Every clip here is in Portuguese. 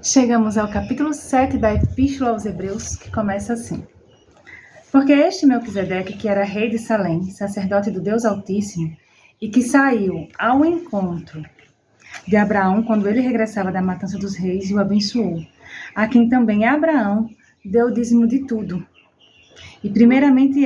Chegamos ao capítulo 7 da Epístola aos Hebreus, que começa assim. Porque este Melquisedeque, que era rei de Salém, sacerdote do Deus Altíssimo, e que saiu ao encontro de Abraão quando ele regressava da matança dos reis e o abençoou, a quem também Abraão deu o dízimo de tudo. E primeiramente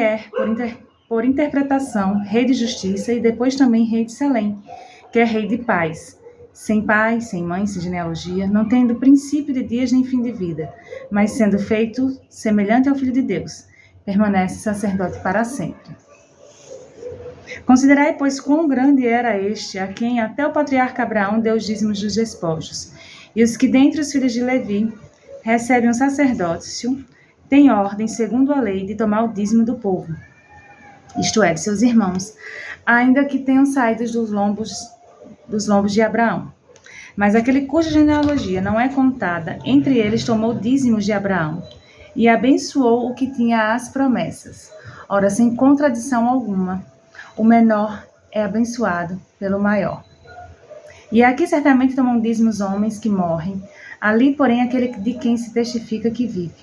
por interpretação, rei de justiça, e depois também rei de Salém, que é rei de paz, sem pai, sem mãe, sem genealogia, não tendo princípio de dias nem fim de vida, mas sendo feito semelhante ao Filho de Deus, permanece sacerdote para sempre. Considerai, pois, quão grande era este, a quem até o patriarca Abraão deu os dízimos dos despojos, e os que dentre os filhos de Levi recebem o sacerdócio, têm ordem, segundo a lei, de tomar o dízimo do povo, isto é, de seus irmãos, ainda que tenham saído dos lombos de Abraão. Mas aquele cuja genealogia não é contada, entre eles tomou dízimos de Abraão, e abençoou o que tinha as promessas. Ora, sem contradição alguma, o menor é abençoado pelo maior. E aqui certamente tomam dízimos homens que morrem, ali, porém, aquele de quem se testifica que vive.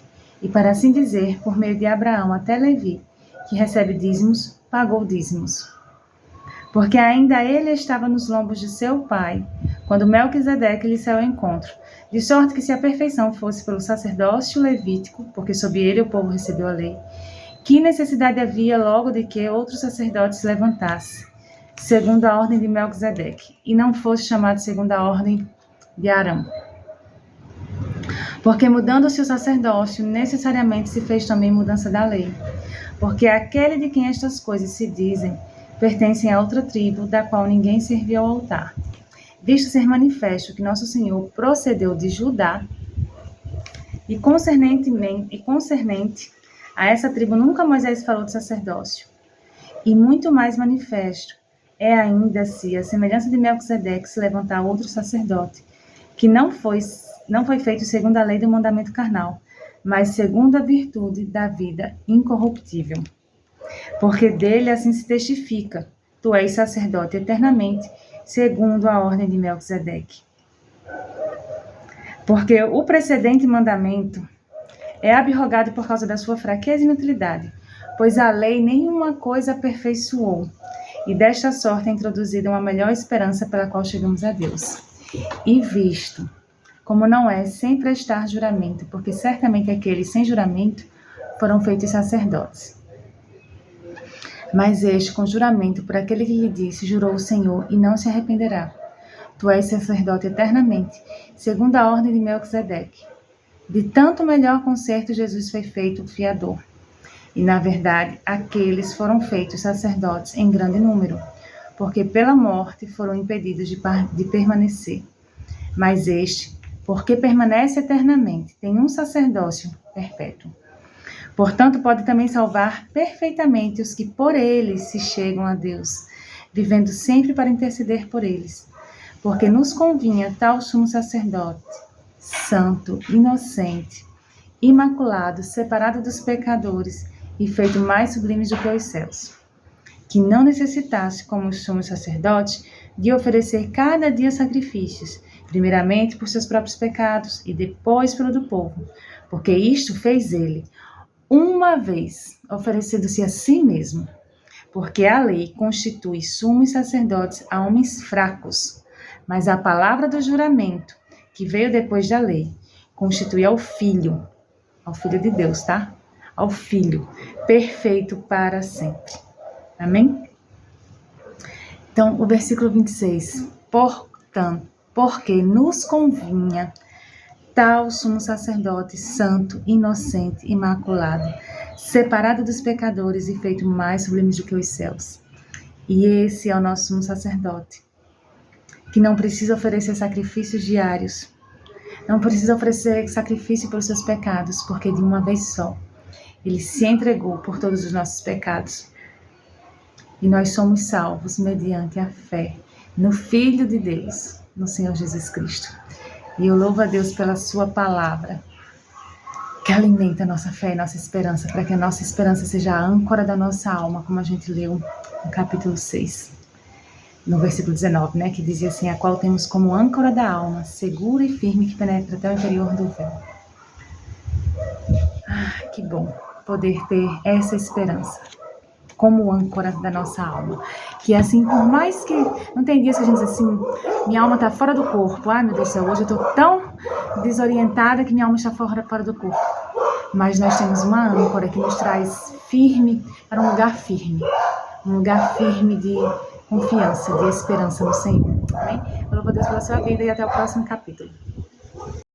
E para assim dizer, por meio de Abraão até Levi, que recebe dízimos, pagou dízimos. Porque ainda ele estava nos lombos de seu pai, quando Melquisedeque lhe saiu ao encontro, de sorte que se a perfeição fosse pelo sacerdócio levítico, porque sob ele o povo recebeu a lei, que necessidade havia logo de que outros sacerdotes se levantasse, segundo a ordem de Melquisedeque, e não fosse chamado segundo a ordem de Arão? Porque mudando-se o sacerdócio, necessariamente se fez também mudança da lei. Porque aquele de quem estas coisas se dizem, pertencem a outra tribo, da qual ninguém serviu ao altar. Visto ser manifesto que nosso Senhor procedeu de Judá, e concernente a essa tribo nunca Moisés falou de sacerdócio. E muito mais manifesto é ainda se a semelhança de Melquisedeque se levantar outro sacerdote, que não foi feito segundo a lei do mandamento carnal, mas segundo a virtude da vida incorruptível. Porque dele assim se testifica, tu és sacerdote eternamente, segundo a ordem de Melquisedeque. Porque o precedente mandamento é abrogado por causa da sua fraqueza e inutilidade, pois a lei nenhuma coisa aperfeiçoou, e desta sorte é introduzida uma melhor esperança pela qual chegamos a Deus. E visto, como não é sem prestar juramento, porque certamente aqueles sem juramento foram feitos sacerdotes. Mas este, com juramento, por aquele que lhe disse, jurou o Senhor, e não se arrependerá. Tu és sacerdote eternamente, segundo a ordem de Melquisedeque. De tanto melhor concerto, Jesus foi feito fiador. E, na verdade, aqueles foram feitos sacerdotes em grande número, porque pela morte foram impedidos de permanecer. Mas este, porque permanece eternamente, tem um sacerdócio perpétuo. Portanto, pode também salvar perfeitamente os que por eles se chegam a Deus, vivendo sempre para interceder por eles. Porque nos convinha tal sumo sacerdote, santo, inocente, imaculado, separado dos pecadores e feito mais sublime do que os céus, que não necessitasse, como os sumos sacerdotes, de oferecer cada dia sacrifícios, primeiramente por seus próprios pecados e depois pelo do povo, porque isto fez ele, uma vez, oferecendo-se a si mesmo, porque a lei constitui sumos sacerdotes a homens fracos, mas a palavra do juramento, que veio depois da lei, constitui ao Filho de Deus, tá? Ao Filho, perfeito para sempre. Amém? Então, o versículo 26. Portanto, porque nos convinha tal sumo sacerdote, santo, inocente, imaculado, separado dos pecadores e feito mais sublime do que os céus. E esse é o nosso sumo sacerdote, que não precisa oferecer sacrifícios diários, não precisa oferecer sacrifício pelos seus pecados, porque de uma vez só, ele se entregou por todos os nossos pecados. E nós somos salvos mediante a fé no Filho de Deus, no Senhor Jesus Cristo. E eu louvo a Deus pela sua palavra, que alimenta a nossa fé e nossa esperança, para que a nossa esperança seja a âncora da nossa alma, como a gente leu no capítulo 6. no versículo 19, né, que dizia assim: a qual temos como âncora da alma, segura e firme, que penetra até o interior do véu. Que bom poder ter essa esperança como âncora da nossa alma. Que assim, por mais que... Não tem dias que a gente diz assim, minha alma está fora do corpo. Ai, meu Deus do céu, hoje eu estou tão desorientada que minha alma está fora do corpo. Mas nós temos uma âncora que nos traz firme, para um lugar firme. Um lugar firme de confiança, de esperança no Senhor. Amém? Eu louvo a Deus pela sua vida e até o próximo capítulo.